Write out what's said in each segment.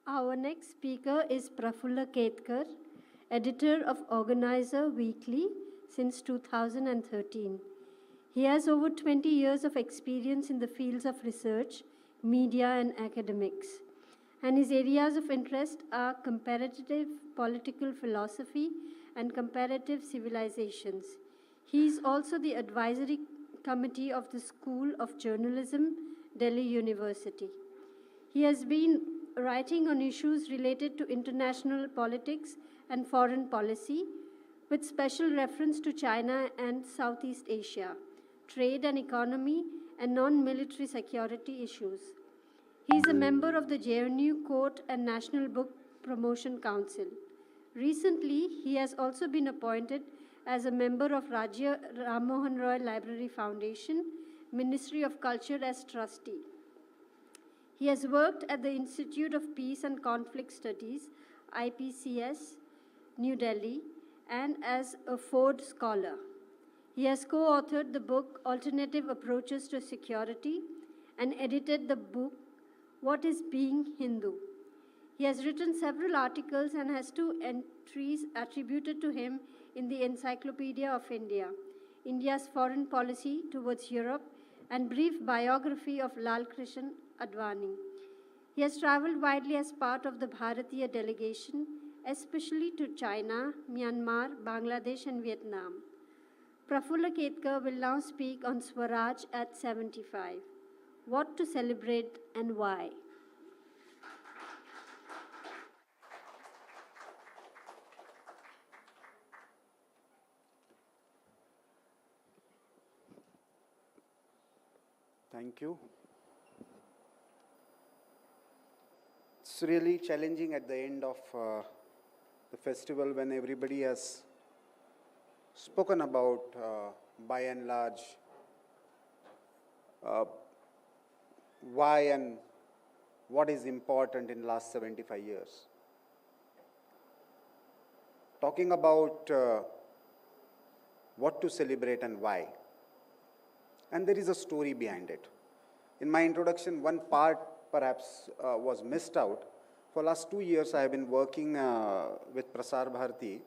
Our next speaker is Prafulla Ketkar, editor of Organizer Weekly since 2013. He has over 20 years of experience in the fields of research, media, and academics. And his areas of interest are comparative political philosophy and comparative civilizations. He is also the advisory committee of the School of Journalism, Delhi University. He has been writing on issues related to international politics and foreign policy, with special reference to China and Southeast Asia, trade and economy, and non-military security issues. He is a member of the JNU Court and National Book Promotion Council. Recently, he has also been appointed as a member of Rajya Ram Mohan Roy Library Foundation, Ministry of Culture as trustee. He has worked at the Institute of Peace and Conflict Studies, IPCS, New Delhi, and as a Ford Scholar. He has co-authored the book Alternative Approaches to Security and edited the book What is Being Hindu? He has written several articles and has 2 entries attributed to him in the Encyclopedia of India, India's Foreign Policy Towards Europe, and brief biography of Lal Krishna Advani. He has traveled widely as part of the Bharatiya delegation, especially to China, Myanmar, Bangladesh, and Vietnam. Prafulla Ketkar will now speak on Swaraj at 75. What to celebrate and why? Thank you. It's really challenging at the end of the festival when everybody has spoken about, by and large, why and what is important in the last 75 years. Talking about what to celebrate and why. And there is a story behind it. In my introduction, one part perhaps was missed out. For last 2 years, I have been working with Prasar Bharati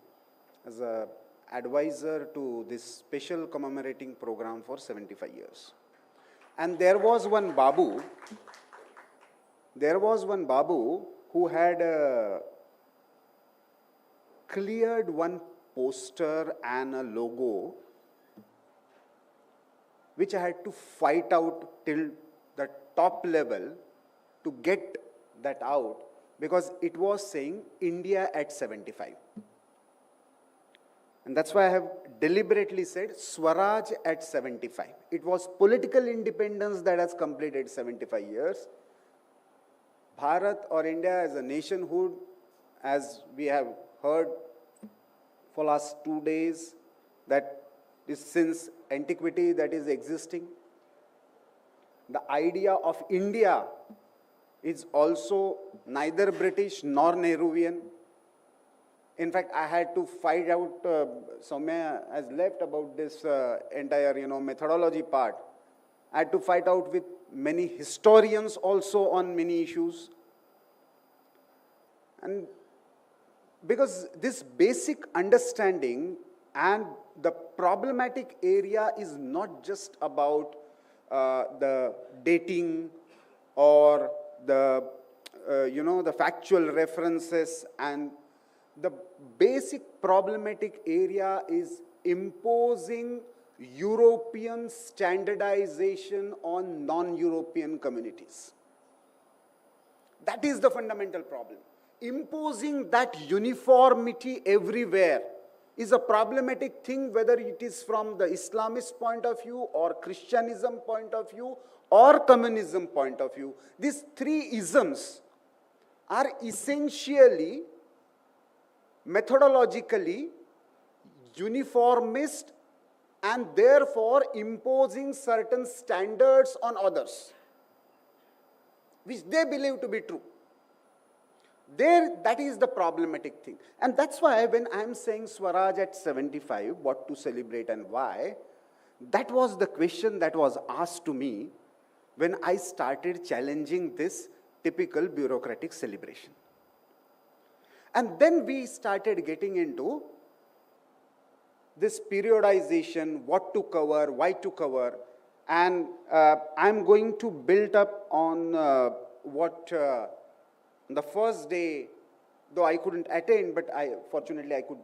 as an advisor to this special commemorating program for 75 years. And there was one Babu who had cleared one poster and a logo which I had to fight out till the top level to get that out, because it was saying India at 75. And that's why I have deliberately said Swaraj at 75. It was political independence that has completed 75 years. Bharat or India as a nationhood, as we have heard for last 2 days, that is since antiquity that is existing. The idea of India is also neither British nor Nehruvian. In fact, I had to find out, Soumya has left about this entire, methodology part. I had to fight out with many historians also on many issues. And because this basic understanding and the problematic area is not just about the dating or the, the factual references, and the basic problematic area is imposing European standardization on non-European communities. That is the fundamental problem. Imposing that uniformity everywhere is a problematic thing, whether it is from the Islamist point of view or Christianism point of view or communism point of view. These 3 isms are essentially methodologically uniformist and therefore imposing certain standards on others, which they believe to be true. That is the problematic thing. And that's why when I am saying Swaraj at 75, what to celebrate and why, that was the question that was asked to me when I started challenging this typical bureaucratic celebration. And then we started getting into this periodization, what to cover, why to cover, and I'm going to build up on what the first day, though I couldn't attend, but fortunately I could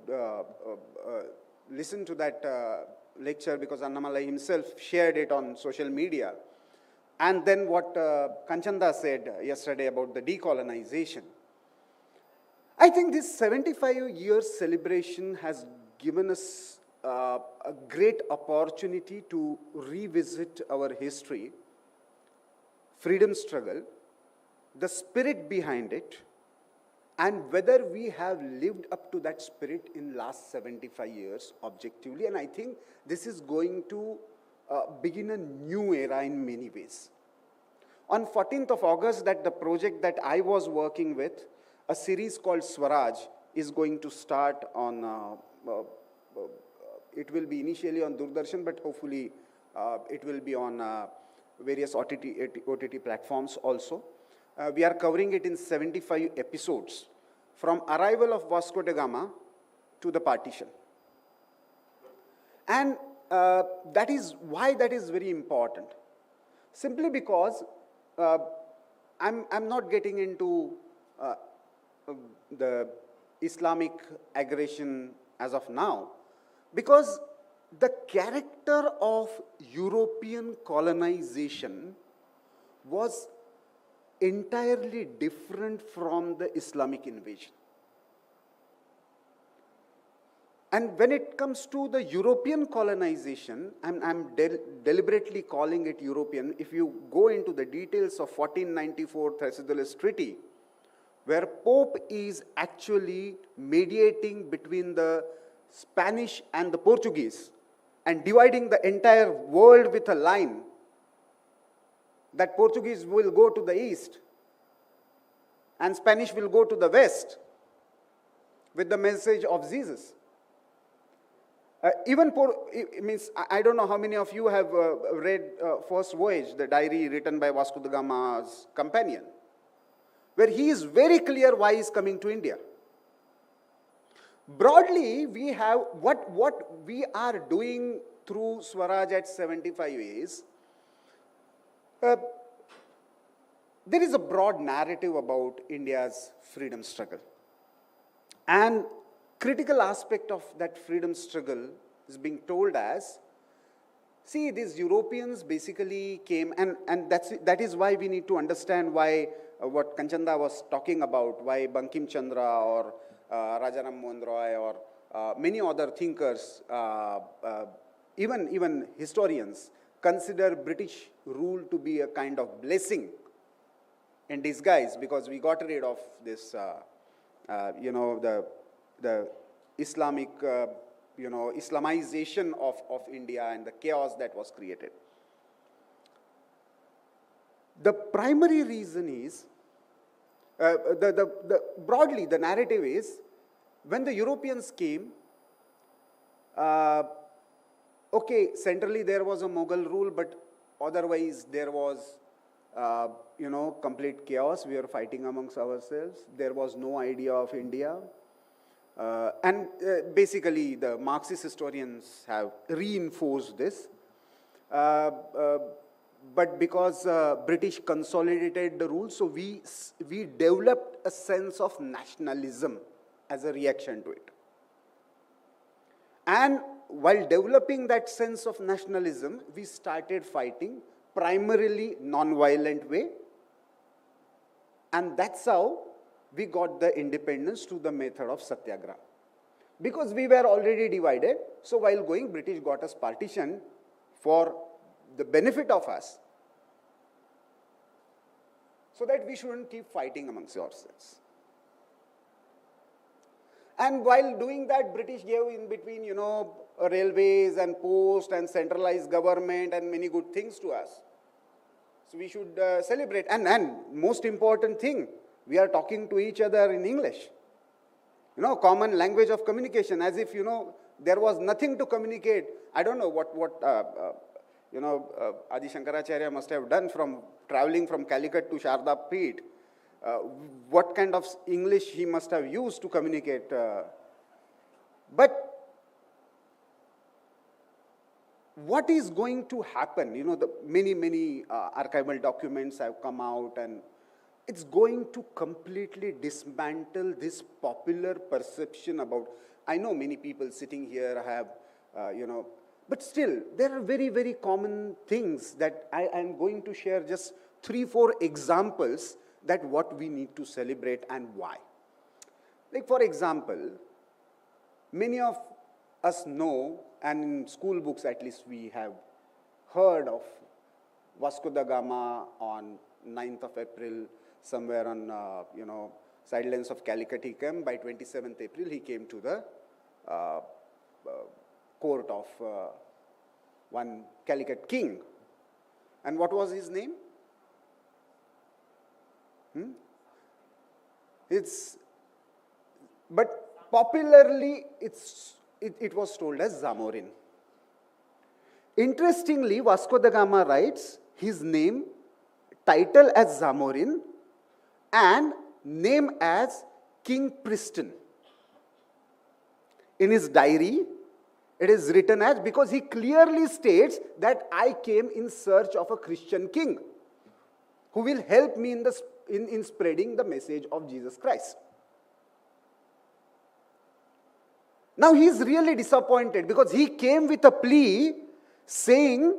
listen to that lecture because Annamalai himself shared it on social media. And then what Kanchanda said yesterday about the decolonization. I think this 75-year celebration has given us a great opportunity to revisit our history, freedom struggle, the spirit behind it, and whether we have lived up to that spirit in last 75 years objectively. And I think this is going to begin a new era in many ways. On 14th of August, that the project that I was working with, a series called Swaraj, is going to start on, it will be initially on Doordarshan, but hopefully it will be on various OTT platforms also. We are covering it in 75 episodes, from arrival of Vasco da Gama to the partition. And that is why that is very important. Simply because I'm not getting into the Islamic aggression as of now, because the character of European colonization was entirely different from the Islamic invasion. And when it comes to the European colonization, I'm deliberately calling it European. If you go into the details of 1494 Thessaloniki Treaty, where Pope is actually mediating between the Spanish and the Portuguese and dividing the entire world with a line, that Portuguese will go to the east and Spanish will go to the west with the message of Jesus. It means, I don't know how many of you have read First Voyage, the diary written by Vasco da Gama's companion, where he is very clear why he is coming to India. Broadly, we have, what we are doing through Swaraj at 75 is, there is a broad narrative about India's freedom struggle. And critical aspect of that freedom struggle is being told as, see, these Europeans basically came, and that is why we need to understand why what Kanchanda was talking about, why Bankim Chandra or Rajaram Mohan Roy or many other thinkers, even historians, consider British rule to be a kind of blessing in disguise, because we got rid of this, the Islamic, Islamization of India and the chaos that was created. The primary reason is, broadly, the narrative is, when the Europeans came, okay, centrally there was a Mughal rule, but otherwise there was, complete chaos. We were fighting amongst ourselves. There was no idea of India. And basically, the Marxist historians have reinforced this. But because British consolidated the rule, so we developed a sense of nationalism as a reaction to it. And while developing that sense of nationalism, we started fighting primarily non-violent way. And that's how we got the independence through the method of Satyagraha. Because we were already divided, so while going, British got us partition for the benefit of us, so that we shouldn't keep fighting amongst ourselves. And while doing that, British gave in between, railways and post and centralized government and many good things to us. So we should celebrate. And most important thing, we are talking to each other in English. Common language of communication, as if, there was nothing to communicate. I don't know what Adi Shankaracharya must have done from traveling from Calicut to Sharda Peeth. uh, what kind of English he must have used to communicate. But what is going to happen? You know, the many archival documents have come out, and it's going to completely dismantle this popular perception about, I know many people sitting here have, but still, there are very common things that I am going to share just 3-4 examples that what we need to celebrate and why. Like, for example, many of us know, and in school books at least we have heard of Vasco da Gama on 9th of April, somewhere on, sidelines of Calicut he came. By 27th April, he came to the court of one Calicut king. And what was his name? But popularly, it was told as Zamorin. Interestingly, Vasco da Gama writes his name, title as Zamorin, and name as King Priston. In his diary, it is written as, because he clearly states that I came in search of a Christian king who will help me in spreading the message of Jesus Christ. Now he is really disappointed because he came with a plea saying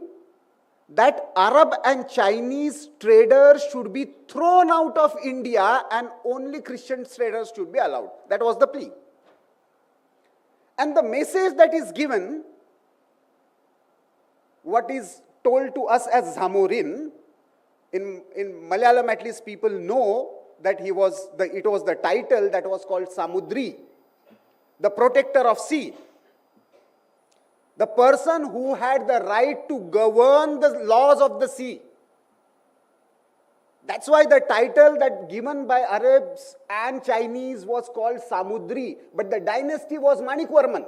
that Arab and Chinese traders should be thrown out of India and only Christian traders should be allowed. That was the plea. And the message that is given, what is told to us as Zamorin, in Malayalam at least people know that it was the title that was called Samudri, the protector of sea. The person who had the right to govern the laws of the sea. That's why the title that given by Arabs and Chinese was called Samudri. But the dynasty was Manikvarman.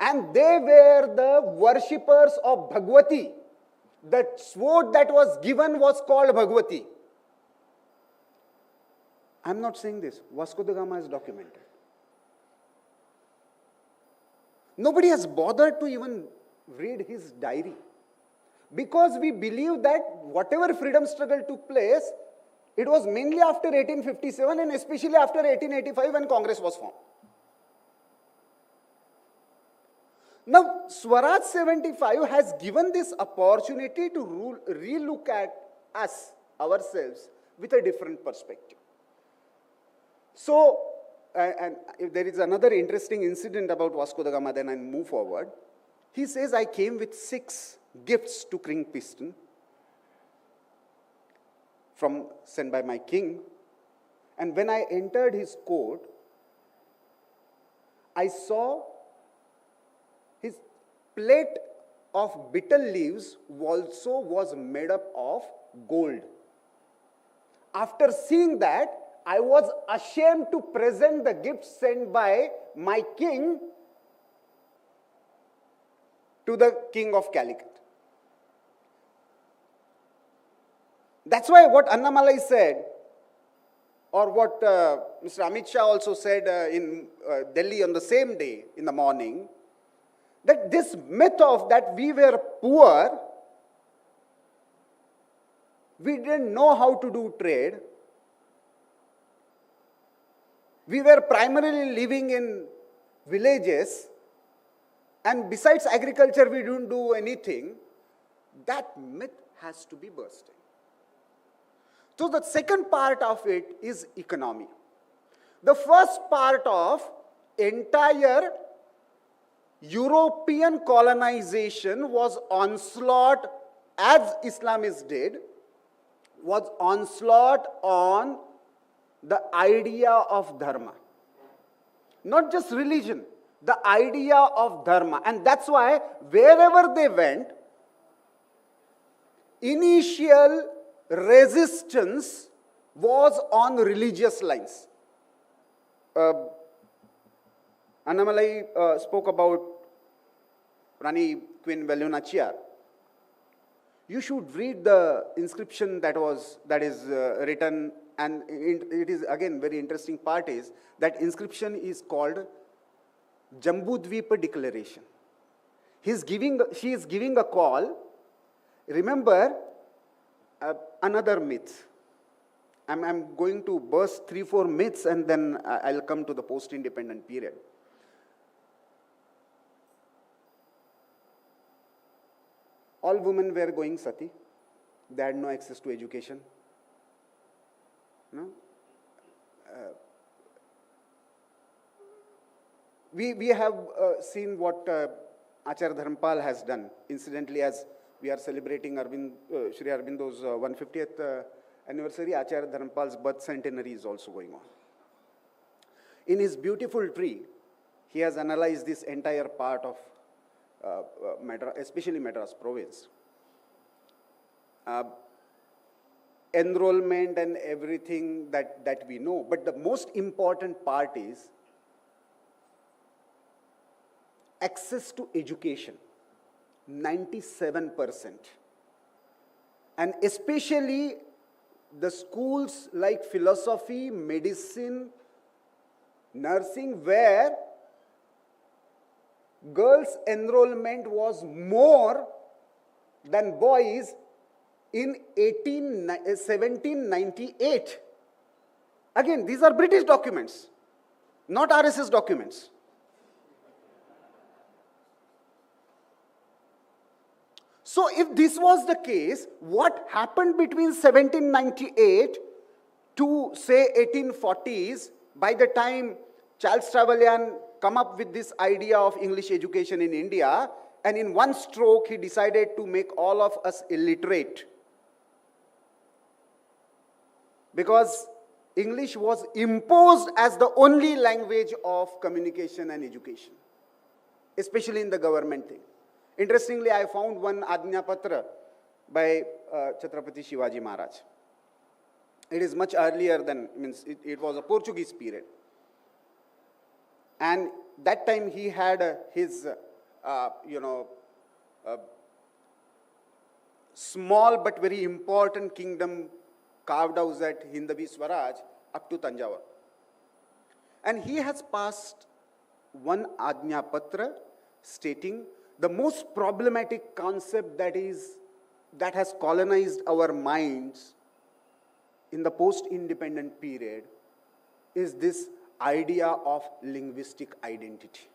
And they were the worshippers of Bhagwati. The sword that was given was called Bhagwati. I'm not saying this. Vasco da Gama is documented. Nobody has bothered to even read his diary. Because we believe that whatever freedom struggle took place, it was mainly after 1857 and especially after 1885 when Congress was formed. Now, Swaraj 75 has given this opportunity to relook at us, ourselves, with a different perspective. So, and if there is another interesting incident about Vasco da Gama, then I'll move forward. He says, I came with 6 gifts to King Priston sent by my king. And when I entered his court, I saw his plate of betel leaves also was made up of gold. After seeing that, I was ashamed to present the gifts sent by my king to the king of Calicut. That's why what Annamalai said, or what Mr. Amit Shah also said in Delhi on the same day in the morning, that this myth of that we were poor, we didn't know how to do trade, we were primarily living in villages, and besides agriculture we didn't do anything, that myth has to be bursting. So the second part of it is economy. The first part of entire European colonization was onslaught, as Islamists did, was onslaught on the idea of dharma. Not just religion, the idea of dharma. And that's why wherever they went, initial resistance was on religious lines. Annamalai spoke about Rani Queen Velunachiyar. You should read the inscription that is written, and it is again very interesting part is that inscription is called Jambudvipa Declaration. She is giving a call. Remember another myth. I'm going to burst 3-4 myths and then I'll come to the post-independent period. All women were going sati. They had no access to education. No? We have seen what Acharya Dharmpal has done. Incidentally, as we are celebrating Shri Aurobindo's 150th anniversary, Acharya Dharmpal's birth centenary is also going on. In his beautiful tree, he has analyzed this entire part of especially Madras province. Enrollment and everything that we know. But the most important part is access to education, 97%. And especially the schools like philosophy, medicine, nursing, where girls' enrollment was more than boys in 1798. Again, these are British documents, not RSS documents. So if this was the case, what happened between 1798 to say 1840s, by the time Charles Trevelyan come up with this idea of English education in India, and in one stroke he decided to make all of us illiterate. Because English was imposed as the only language of communication and education, especially in the government thing. Interestingly, I found one Ajna Patra by Chhatrapati Shivaji Maharaj. It is much earlier than, it was a Portuguese period. And that time he had his, small but very important kingdom carved out at Hindavi Swaraj up to Tanjavur. And he has passed one Ajna Patra stating the most problematic concept that has colonized our minds in the post-independent period is this idea of linguistic identity.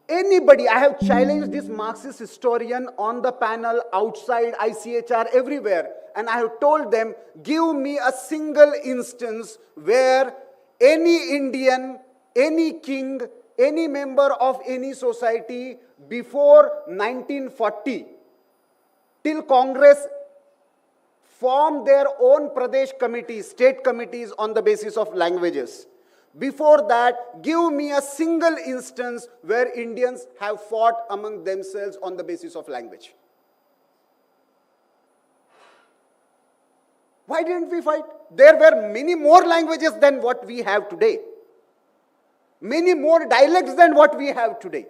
Anybody, I have challenged this Marxist historian on the panel, outside, ICHR, everywhere, and I have told them, give me a single instance where any Indian, any king, any member of any society before 1940, till Congress formed their own Pradesh committees, state committees on the basis of languages. Before that, give me a single instance where Indians have fought among themselves on the basis of language. Why didn't we fight? There were many more languages than what we have today. Many more dialects than what we have today.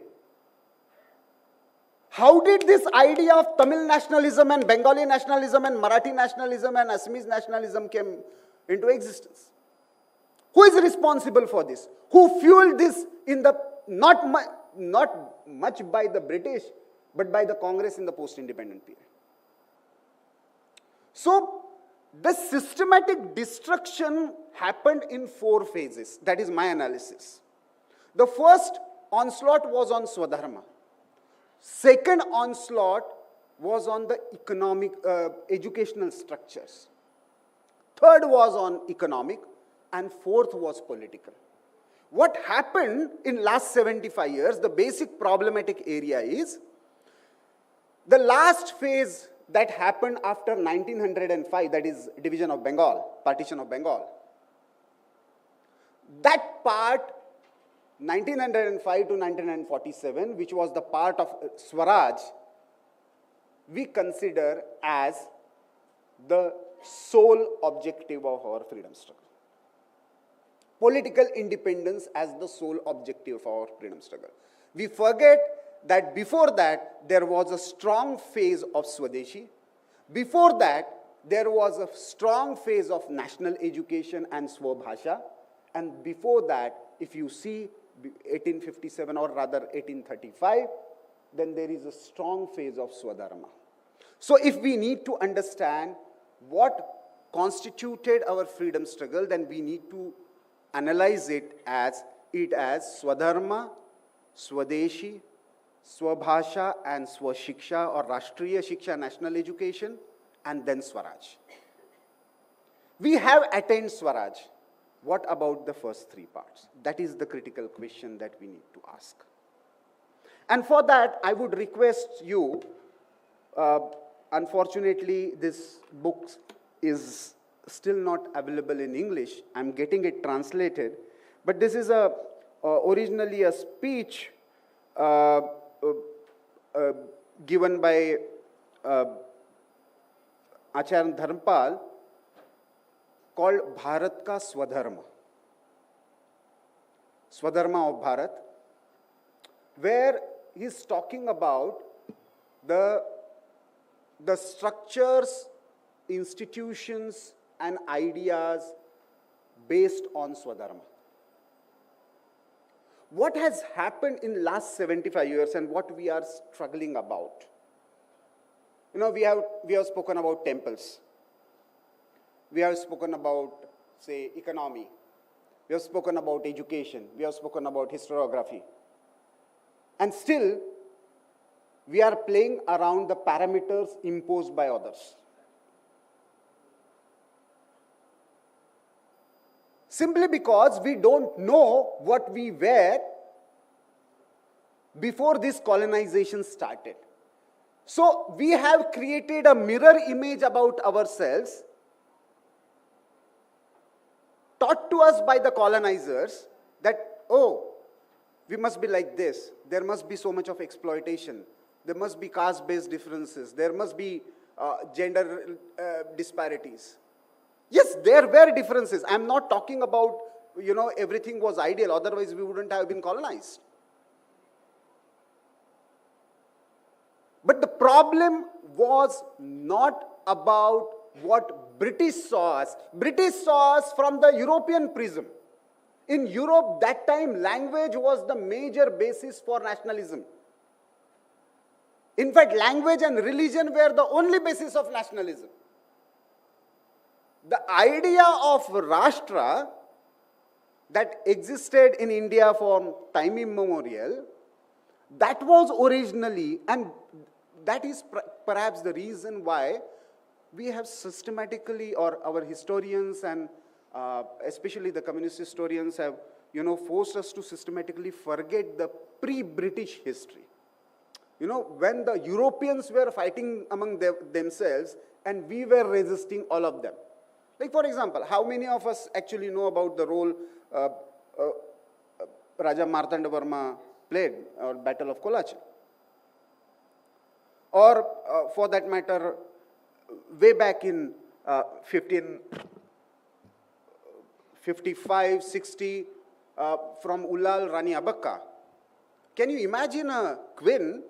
How did this idea of Tamil nationalism and Bengali nationalism and Marathi nationalism and Assamese nationalism came into existence? Who is responsible for this? Who fueled this in the, not much by the British, but by the Congress in the post-independent period? So, the systematic destruction happened in 4 phases. That is my analysis. The first onslaught was on swadharma. Second onslaught was on the economic, educational structures. Third was on economic, and fourth was political. What happened in last 75 years, the basic problematic area is, the last phase that happened after 1905, that is division of Bengal, partition of Bengal. That part, 1905 to 1947, which was the part of Swaraj, we consider as the sole objective of our freedom struggle. Political independence as the sole objective of our freedom struggle. We forget that before that, there was a strong phase of Swadeshi. Before that, there was a strong phase of national education and Swabhasha. And before that, if you see 1857 or rather 1835, then there is a strong phase of Swadharma. So if we need to understand what constituted our freedom struggle, then we need to analyze it as Swadharma, Swadeshi, Swabhasha and Swashiksha or Rashtriya Shiksha, national education, and then Swaraj. We have attained Swaraj. What about the first three parts? That is the critical question that we need to ask. And for that, I would request you, unfortunately, this book is still not available in English. I'm getting it translated. But this is originally a speech given by Acharya Dharmpal called Bharat Ka Swadharma. Swadharma of Bharat, where he's talking about the structures, institutions, and ideas based on Swadharma. What has happened in last 75 years and what we are struggling about? You know, we have spoken about temples. We have spoken about, say, economy. We have spoken about education. We have spoken about historiography. And still, we are playing around the parameters imposed by others. Simply because we don't know what we were before this colonization started. So we have created a mirror image about ourselves, taught to us by the colonizers that, oh, we must be like this. There must be so much of exploitation. There must be caste-based differences. There must be gender disparities. Yes, there were differences. I'm not talking about, you know, everything was ideal. Otherwise, we wouldn't have been colonized. But the problem was not about what British saw us. British saw us from the European prism. In Europe, that time, language was the major basis for nationalism. In fact, language and religion were the only basis of nationalism. The idea of Rashtra that existed in India from time immemorial, that was originally, and that is perhaps the reason why we have systematically, or our historians and especially the communist historians have, you know, forced us to systematically forget the pre-British history. You know, when the Europeans were fighting among themselves and we were resisting all of them. Like, for example, how many of us actually know about the role Raja Martanda Varma played, or Battle of Kolacham? Or, for that matter, way back in 1555, 60, from Ulal Rani Abakka. Can you imagine a queen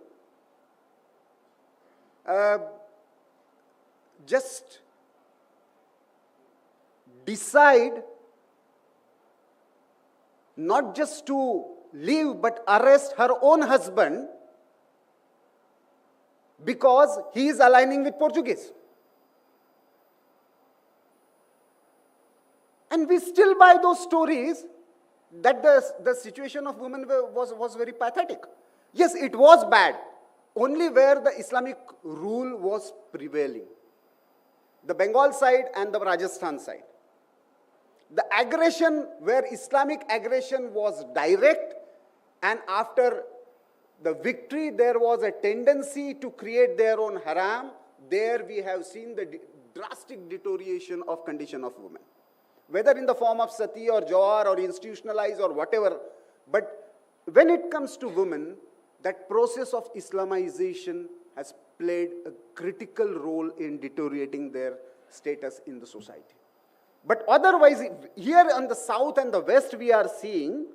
just decide not just to leave but arrest her own husband because he is aligning with Portuguese? And we still buy those stories that the situation of women was very pathetic. Yes, it was bad, only where the Islamic rule was prevailing. The Bengal side and the Rajasthan side. The aggression, where Islamic aggression was direct, and after the victory there was a tendency to create their own haram, there we have seen the drastic deterioration of condition of women. Whether in the form of sati or jawar or institutionalized or whatever, but when it comes to women, that process of Islamization has played a critical role in deteriorating their status in the society. But otherwise, here on the south and the west we are seeing,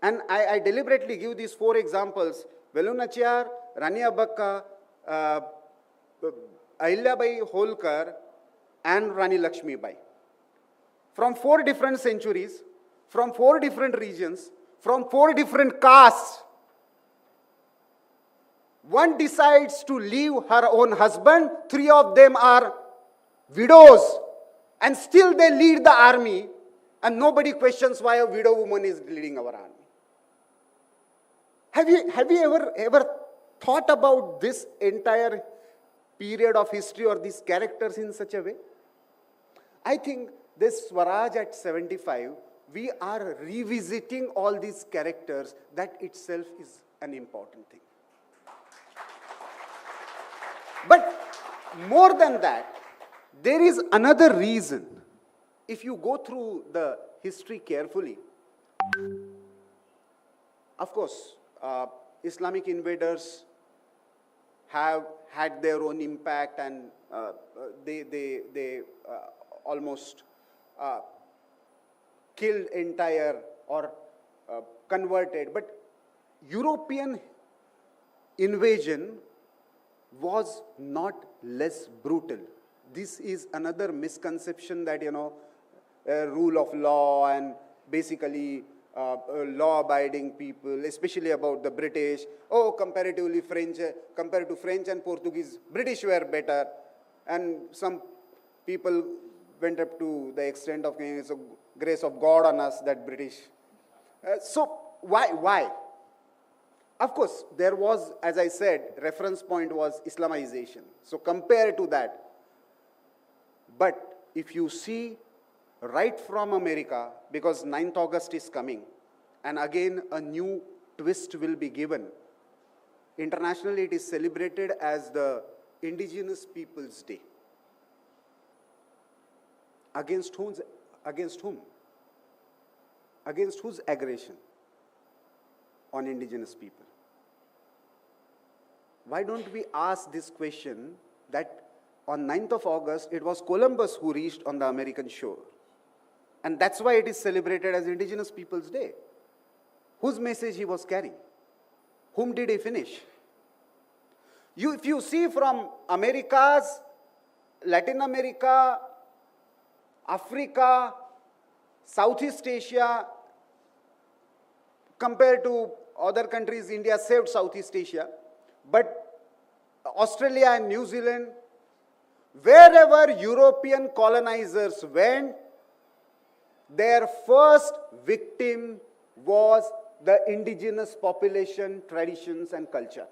and I deliberately give these 4 examples Velu Nachiyar, Rani Abbakka, Ahilyabai Holkar, and Rani Lakshmi Bai. From 4 different centuries, from 4 different regions, from 4 different castes, one decides to leave her own husband, 3 of them are widows, and still they lead the army, and nobody questions why a widow woman is leading our army. Have you ever thought about this entire period of history or these characters in such a way? I think this Swaraj at 75, we are revisiting all these characters. That itself is an important thing. But more than that, there is another reason. If you go through the history carefully, of course, Islamic invaders have had their own impact, and they almost killed entire or converted. But European invasion was not less brutal. This is another misconception that, rule of law and basically law-abiding people, especially about the British. Oh, comparatively French, compared to French and Portuguese, British were better. And some people went up to the extent of saying it's a grace of God on us, that British. So why? Of course, there was, as I said, reference point was Islamization. So compare to that. But if you see right from America, because 9th August is coming, and again a new twist will be given. Internationally, it is celebrated as the Indigenous Peoples' Day. Against whom? Against whose aggression on indigenous people? Why don't we ask this question that on 9th of August, it was Columbus who reached on the American shore. And that's why it is celebrated as Indigenous Peoples' Day. Whose message he was carrying? Whom did he finish? If you see from Americas, Latin America, Africa, Southeast Asia, compared to other countries, India saved Southeast Asia, but Australia and New Zealand, wherever European colonizers went, their first victim was the indigenous population, traditions, and culture.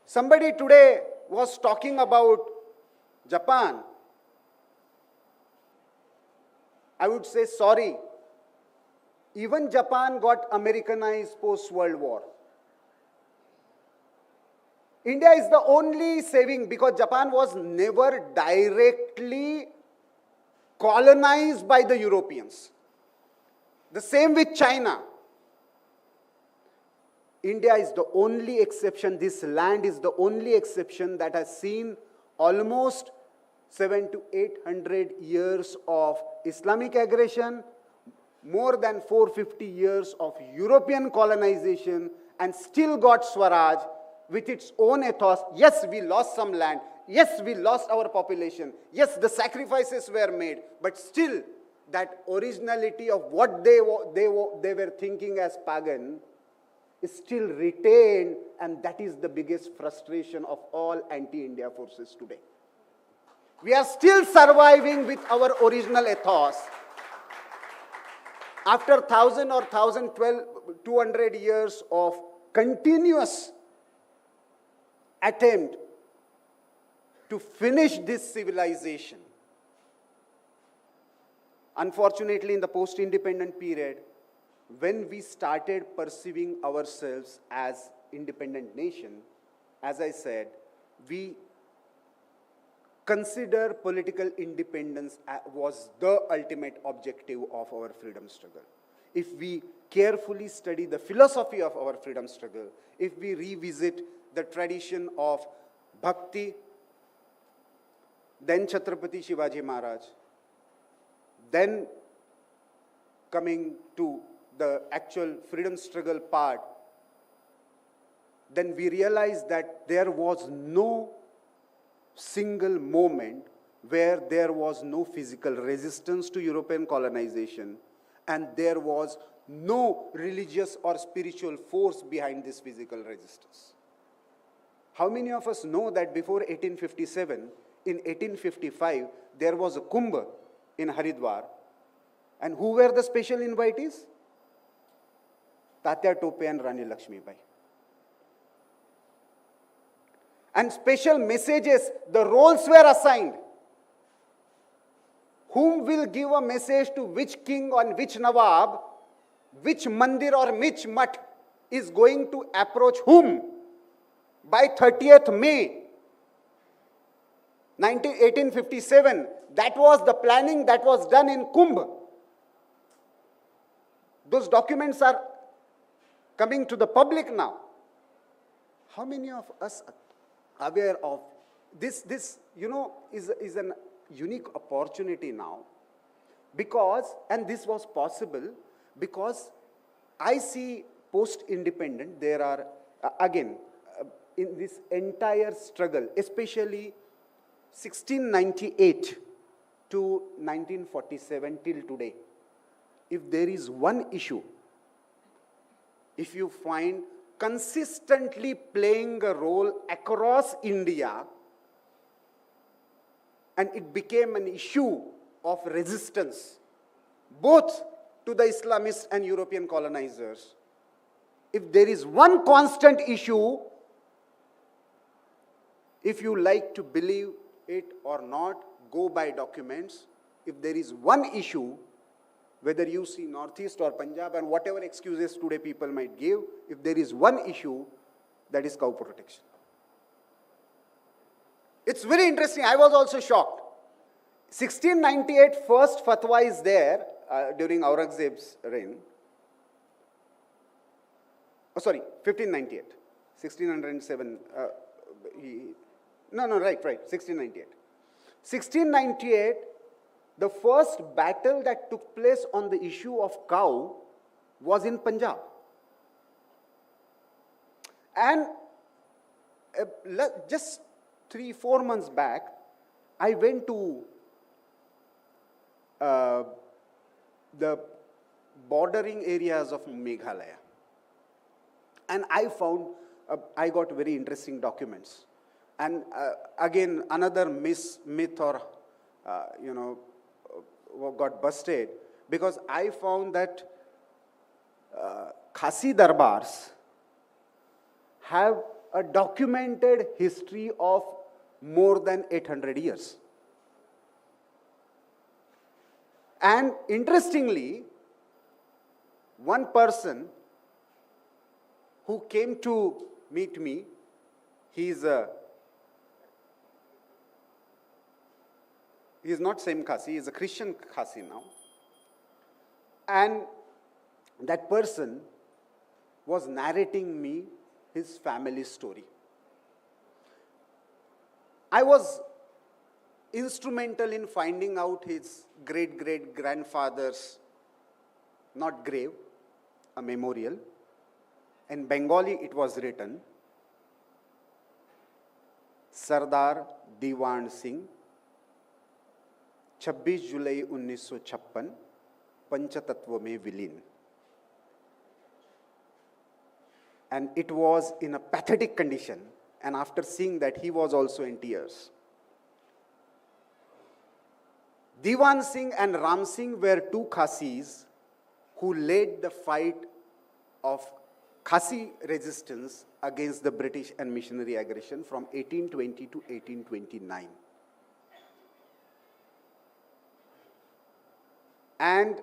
Somebody today was talking about Japan. I would say sorry. Even Japan got Americanized post-World War. India is the only saving, because Japan was never directly colonized by the Europeans. The same with China. India is the only exception. This land is the only exception that has seen almost 700 to 800 years of Islamic aggression, more than 450 years of European colonization, and still got Swaraj with its own ethos. Yes, we lost some land. Yes, we lost our population. Yes, the sacrifices were made. But still, that originality of what they were thinking as pagan is still retained, and that is the biggest frustration of all anti-India forces today. We are still surviving with our original ethos. After 1,000 or 200 years of continuous attempt to finish this civilization, unfortunately, in the post-independent period, when we started perceiving ourselves as independent nation, as I said, we consider political independence was the ultimate objective of our freedom struggle. If we carefully study the philosophy of our freedom struggle, if we revisit the tradition of Bhakti, then Chhatrapati Shivaji Maharaj, then coming to the actual freedom struggle part, then we realized that there was no single moment where there was no physical resistance to European colonization, and there was no religious or spiritual force behind this physical resistance. How many of us know that before 1857, in 1855, there was a Kumbh in Haridwar, and who were the special invitees? Tatya Tope and Rani Lakshmibai. And special messages, the roles were assigned. Whom will give a message to which king or which Nawab, which mandir or which mutt is going to approach whom by 30th May 1857. That was the planning that was done in Kumbh. Those documents are coming to the public now. How many of us are aware of this? This, is an unique opportunity now, because, and this was possible because I see post-independent, there are, again, in this entire struggle, especially 1698 to 1947 till today, if there is one issue, if you find consistently playing a role across India, and it became an issue of resistance, both to the Islamists and European colonizers. If there is one constant issue, if you like to believe it or not, go by documents. If there is one issue, whether you see Northeast or Punjab and whatever excuses today people might give, if there is one issue, that is cow protection. It's very interesting. I was also shocked. 1698 first fatwa is there during Aurangzeb's reign. Oh, sorry, 1598. 1607. Right, 1698. 1698, the first battle that took place on the issue of cow was in Punjab. And just 3-4 months back, I went to the bordering areas of Meghalaya. And I found, I got very interesting documents. And again, another myth or, got busted, because I found that Khasi Darbars have a documented history of more than 800 years. And interestingly, one person who came to meet me, he's not same Khasi, he's a Christian Khasi now. And that person was narrating me his family story. I was instrumental in finding out his great-great-grandfather's, not grave, a memorial. In Bengali it was written, Sardar Diwan Singh, 26 जुलाई 1956, पंचतत्व में विलीन. And it was in a pathetic condition, and after seeing that, he was also in tears. Diwan Singh and Ram Singh were two Khasis who led the fight of Khasi resistance against the British and missionary aggression from 1820 to 1829. And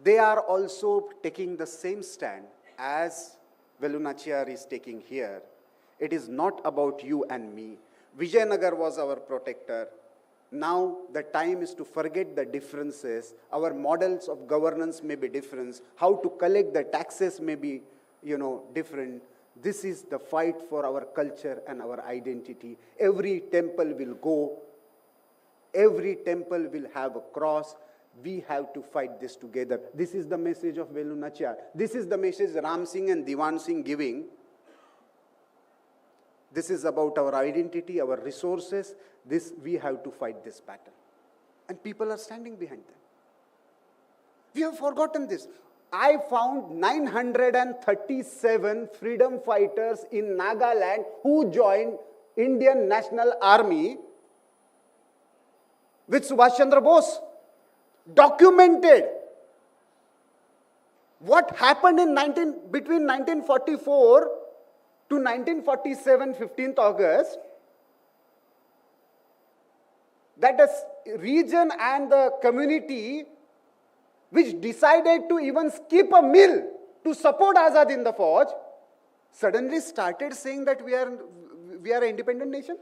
they are also taking the same stand as Velunachiyar is taking here. It is not about you and me. Vijayanagar was our protector. Now the time is to forget the differences. Our models of governance may be different. How to collect the taxes may be, different. This is the fight for our culture and our identity. Every temple will go. Every temple will have a cross. We have to fight this together. This is the message of Velu Nachiyar. This is the message Ram Singh and Diwan Singh giving. This is about our identity, our resources. This, we have to fight this battle. And people are standing behind them. We have forgotten this. I found 937 freedom fighters in Nagaland who joined Indian National Army with Subhash Chandra Bose. Documented. What happened between 1944 to 1947, 15th August, that the region and the community which decided to even skip a meal to support Azad in the Fauj, suddenly started saying that we are an independent nation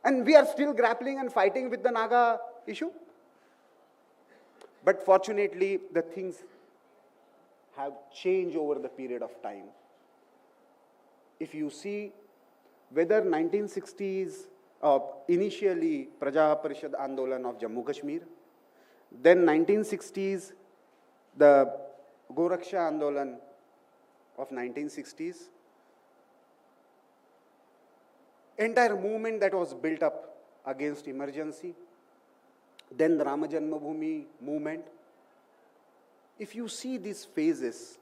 and we are still grappling and fighting with the Naga issue. But fortunately, the things have changed over the period of time. If you see whether 1960s, initially Praja Parishad Andolan of Jammu Kashmir, then 1960s, the Goraksha Andolan of 1960s, entire movement that was built up against emergency, then the Rama Janmabhoomi movement. If you see these phases,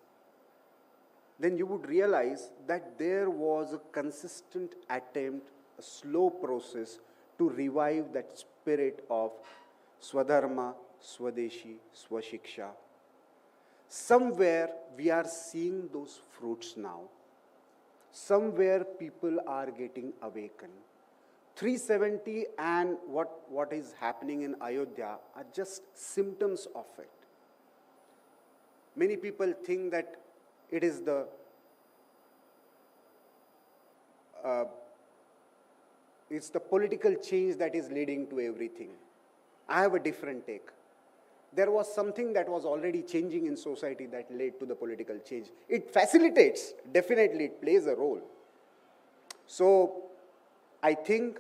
then you would realize that there was a consistent attempt, a slow process to revive that spirit of Swadharma, Swadeshi, Swashiksha. Somewhere we are seeing those fruits now. Somewhere people are getting awakened. 370 and what is happening in Ayodhya are just symptoms of it. Many people think that it is it's the political change that is leading to everything. I have a different take. There was something that was already changing in society that led to the political change. It facilitates, definitely it plays a role. So I think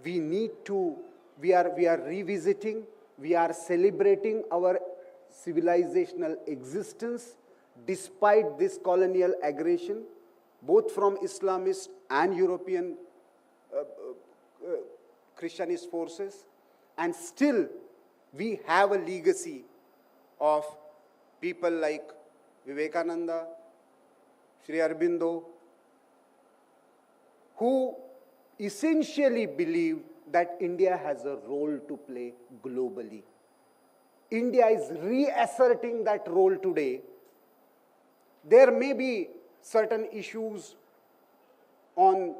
we are revisiting, we are celebrating our civilizational existence despite this colonial aggression, both from Islamist and European Christianist forces. And still, we have a legacy of people like Vivekananda, Sri Aurobindo, who essentially believe that India has a role to play globally. India is reasserting that role today. There may be certain issues on,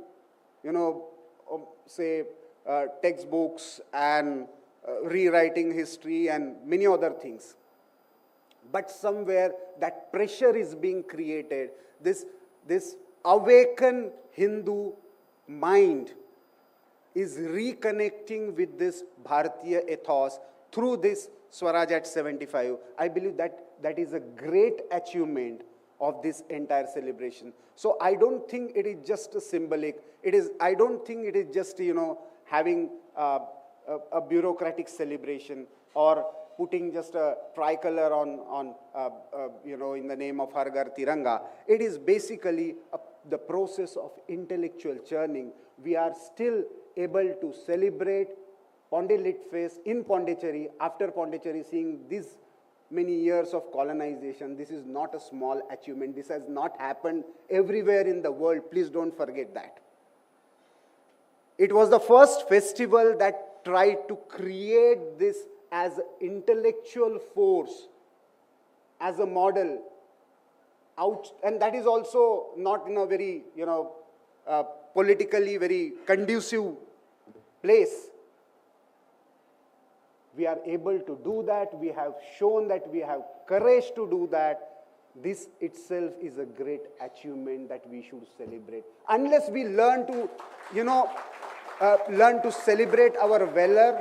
textbooks and rewriting history and many other things. But somewhere that pressure is being created. This awakened Hindu mind is reconnecting with this Bharatiya ethos through this Swaraj at 75. I believe that is a great achievement of this entire celebration. So I don't think it is just a symbolic. I don't think it is just, having a bureaucratic celebration or putting just a tricolor on in the name of Har Ghar Tiranga. It is basically the process of intellectual churning. We are still able to celebrate Pondicherry Fest in Pondicherry, after Pondicherry seeing these many years of colonization. This is not a small achievement. This has not happened everywhere in the world. Please don't forget that. It was the first festival that tried to create this as an intellectual force, as a model. And that is also not in a very, politically very conducive place. We are able to do that. We have shown that we have courage to do that. This itself is a great achievement that we should celebrate. Unless we learn to, celebrate our valor,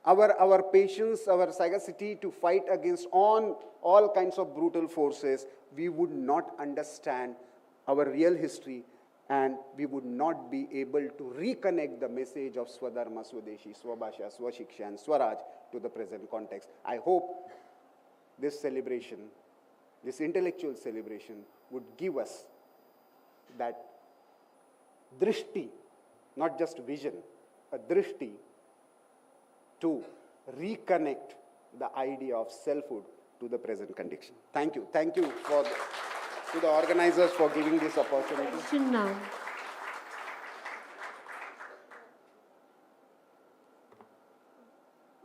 our patience, our sagacity to fight against all kinds of brutal forces, we would not understand our real history, and we would not be able to reconnect the message of Swadharma, Swadeshi, Swabhasha, Swashiksha, and Swaraj to the present context. I hope this celebration, this intellectual celebration, would give us that drishti, not just vision, a drishti to reconnect the idea of selfhood to the present condition. Thank you. Thank you to the organizers for giving this opportunity. Question now.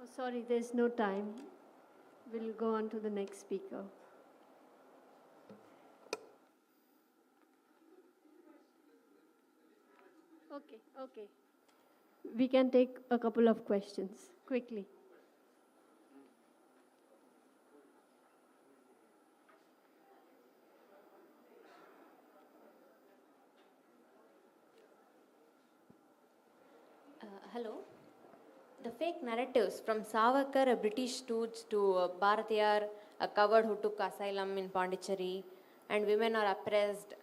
Oh, sorry, there's no time. We'll go on to the next speaker. Okay. We can take a couple of questions quickly. Hello. The fake narratives from Savarkar, a British stooge, to Bharatiyar, a coward who took asylum in Pondicherry, and women are oppressed,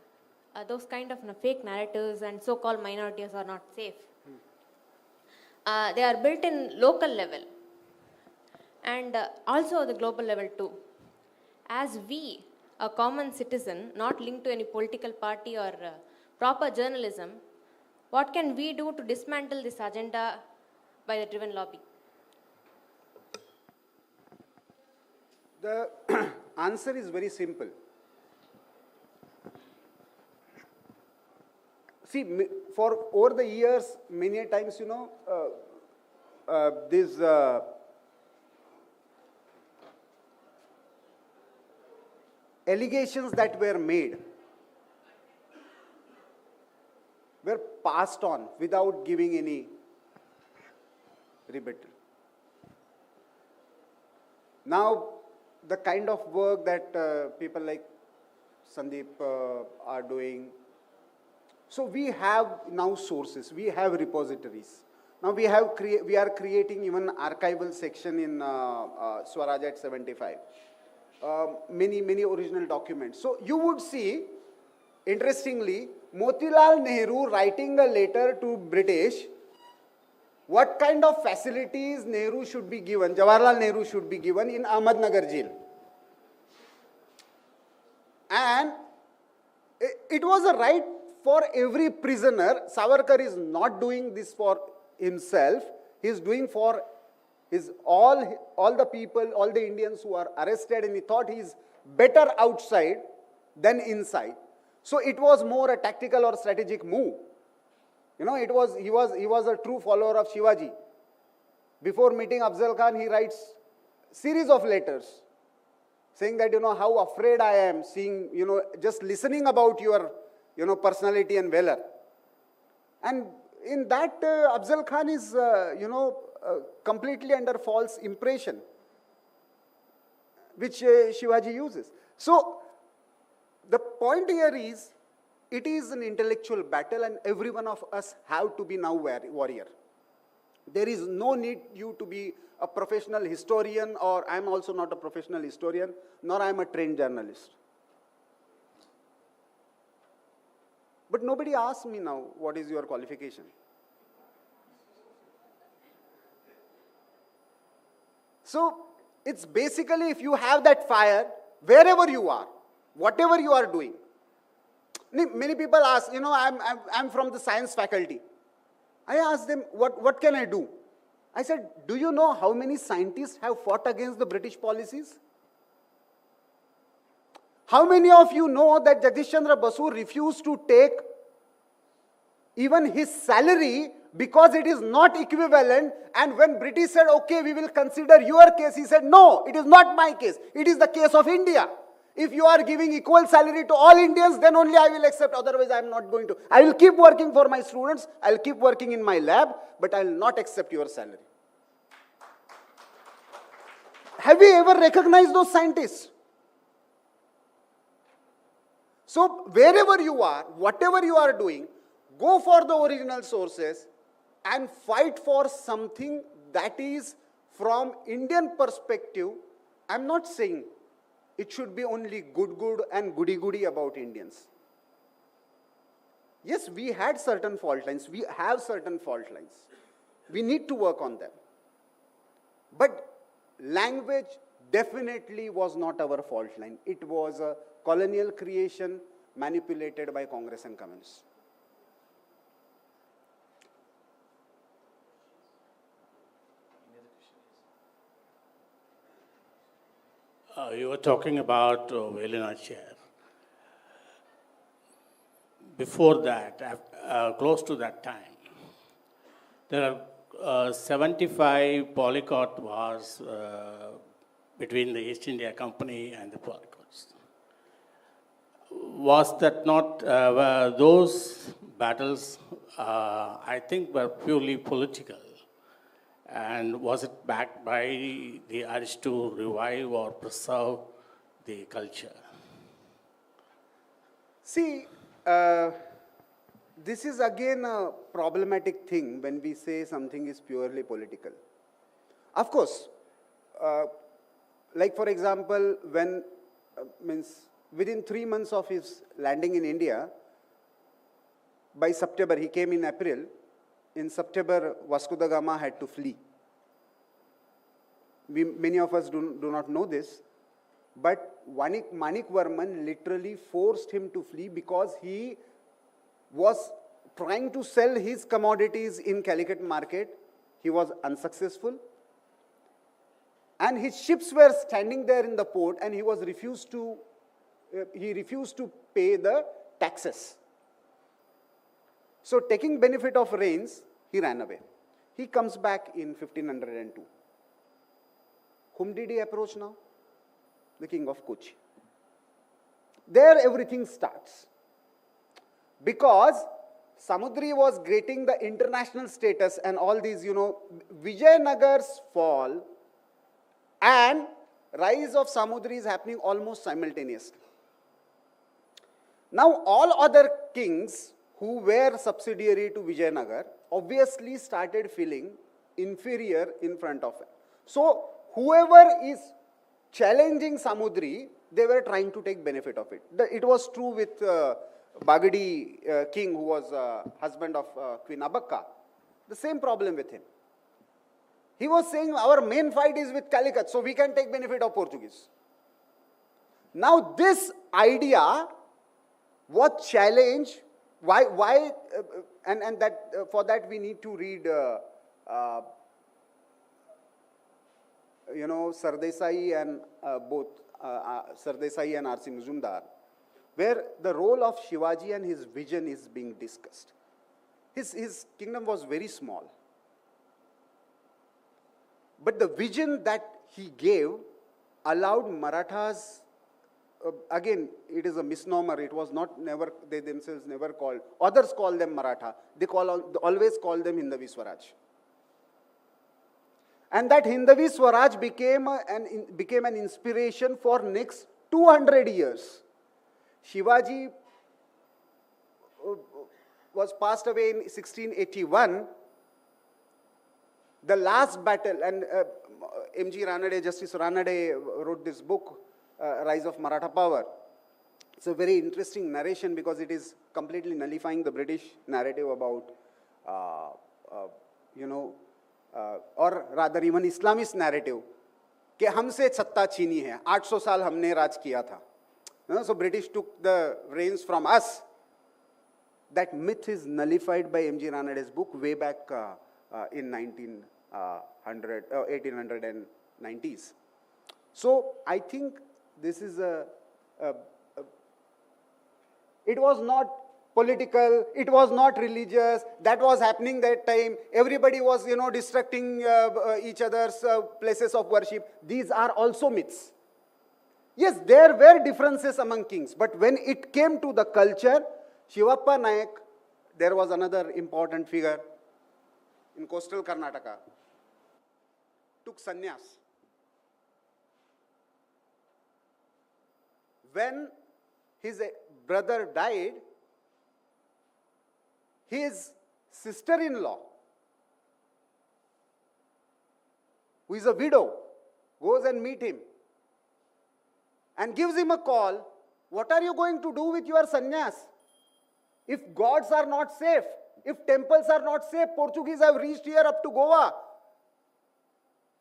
those kind of fake narratives and so-called minorities are not safe. They are built in local level and also the global level too. As we, a common citizen, not linked to any political party or proper journalism, what can we do to dismantle this agenda by the driven lobby? The answer is very simple. See, for over the years, many times, these allegations that were made were passed on without giving any rebuttal. Now, the kind of work that people like Sandeep are doing, so we have now sources, we have repositories. Now we are creating even archival section in Swaraj at 75. Many original documents. So you would see, interestingly, Motilal Nehru writing a letter to British, what kind of facilities Nehru should be given, Jawaharlal Nehru should be given in Ahmednagar jail. And it was a right for every prisoner. Savarkar is not doing this for himself. He is doing for all the people, all the Indians who are arrested, and he thought he is better outside than inside. So it was more a tactical or strategic move. He was a true follower of Shivaji. Before meeting Afzal Khan, he writes series of letters saying that, how afraid I am seeing, just listening about your, personality and valor. And in that, Afzal Khan is, completely under false impression, which Shivaji uses. So, the point here is, it is an intellectual battle and every one of us have to be now warrior. There is no need you to be a professional historian, or I am also not a professional historian, nor I am a trained journalist. But nobody asks me now, what is your qualification? So, it's basically, if you have that fire, wherever you are, whatever you are doing. Many people ask, I'm from the science faculty. I asked them, what can I do? I said, do you know how many scientists have fought against the British policies? How many of you know that Jagdish Chandra Basu refused to take even his salary because it is not equivalent, and when British said, okay, we will consider your case, he said, no, it is not my case, it is the case of India. If you are giving equal salary to all Indians, then only I will accept, otherwise I am not going to. I will keep working for my students, I will keep working in my lab, but I will not accept your salary. Have we ever recognized those scientists? So, wherever you are, whatever you are doing, go for the original sources and fight for something that is from Indian perspective. I am not saying it should be only good and goody about Indians. Yes, we had certain fault lines. We have certain fault lines. We need to work on them. But language definitely was not our fault line. It was a colonial creation manipulated by Congress and communists. You were talking about Velina chair. Before that, close to that time, there are 75 polyglot wars between the East India Company and the polyglots. Was that not, those battles, I think, were purely political? And was it backed by the urge to revive or preserve the culture? See, this is again a problematic thing when we say something is purely political. Of course, like for example, when, within 3 months of his landing in India, by September, he came in April, in September, Vasco da Gama had to flee. Many of us do not know this, but Manik Varman literally forced him to flee because he was trying to sell his commodities in Calicut market. He was unsuccessful. And his ships were standing there in the port and he refused to pay the taxes. So taking benefit of rains, he ran away. He comes back in 1502. Whom did he approach now? The king of Kochi. There everything starts. Because Samudri was getting the international status and all these, Vijayanagar's fall and rise of Samudri is happening almost simultaneously. Now all other kings who were subsidiary to Vijayanagar obviously started feeling inferior in front of it. So whoever is challenging Samudri, they were trying to take benefit of it. It was true with Bagadi king, who was husband of Queen Abakka. The same problem with him. He was saying our main fight is with Calicut, so we can take benefit of Portuguese. Now this idea was challenged. Why? And that for that we need to read Sardesai and both Sardesai and R.C. Majumdar, where the role of Shivaji and his vision is being discussed. His kingdom was very small. But the vision that he gave allowed Marathas, again, it is a misnomer, it was not never, they themselves never called, others call them Maratha, they always call them Hindavi Swaraj. And that Hindavi Swaraj became an inspiration for next 200 years. Shivaji was passed away in 1681. The last battle, and M.G. Ranade, Justice Ranade wrote this book, Rise of Maratha Power. It's a very interesting narration because it is completely nullifying the British narrative about, or rather even Islamist narrative, कि हमसे सत्ता छीनी है, 800 साल हमने राज किया था. So British took the reins from us. That myth is nullified by M.G. Ranade's book way back in 1890s. So I think this is it was not political, it was not religious, that was happening that time. Everybody was, destructing each other's places of worship. These are also myths. Yes, there were differences among kings, but when it came to the culture, Shivappa Nayak, there was another important figure in coastal Karnataka, took sannyas. When his brother died, his sister-in-law, who is a widow, goes and meet him and gives him a call. What are you going to do with your sannyas? If gods are not safe, if temples are not safe, Portuguese have reached here up to Goa.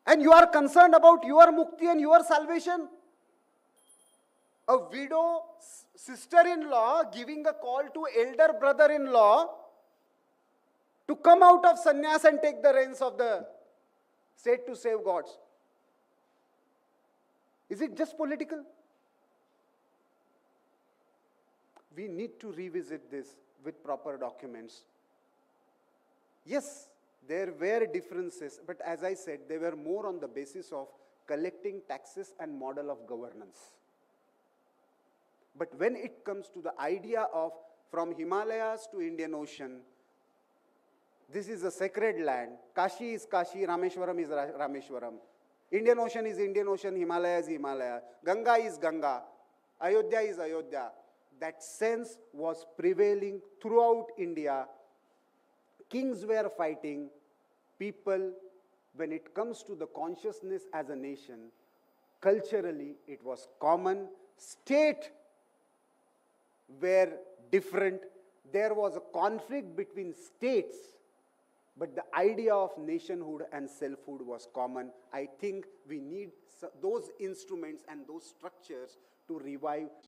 And you are concerned about your mukti and your salvation? A widow sister-in-law giving a call to elder brother-in-law to come out of sannyas and take the reins of the state to save gods. Is it just political? We need to revisit this with proper documents. Yes, there were differences, but as I said, they were more on the basis of collecting taxes and model of governance. But when it comes to the idea of from Himalayas to Indian Ocean, this is a sacred land. Kashi is Kashi, Rameshwaram is Rameshwaram. Indian Ocean is Indian Ocean, Himalaya is Himalaya. Ganga is Ganga, Ayodhya is Ayodhya. That sense was prevailing throughout India. Kings were fighting. People, when it comes to the consciousness as a nation, culturally it was common. State were different. There was a conflict between states, but the idea of nationhood and selfhood was common. I think we need those instruments and those structures to revive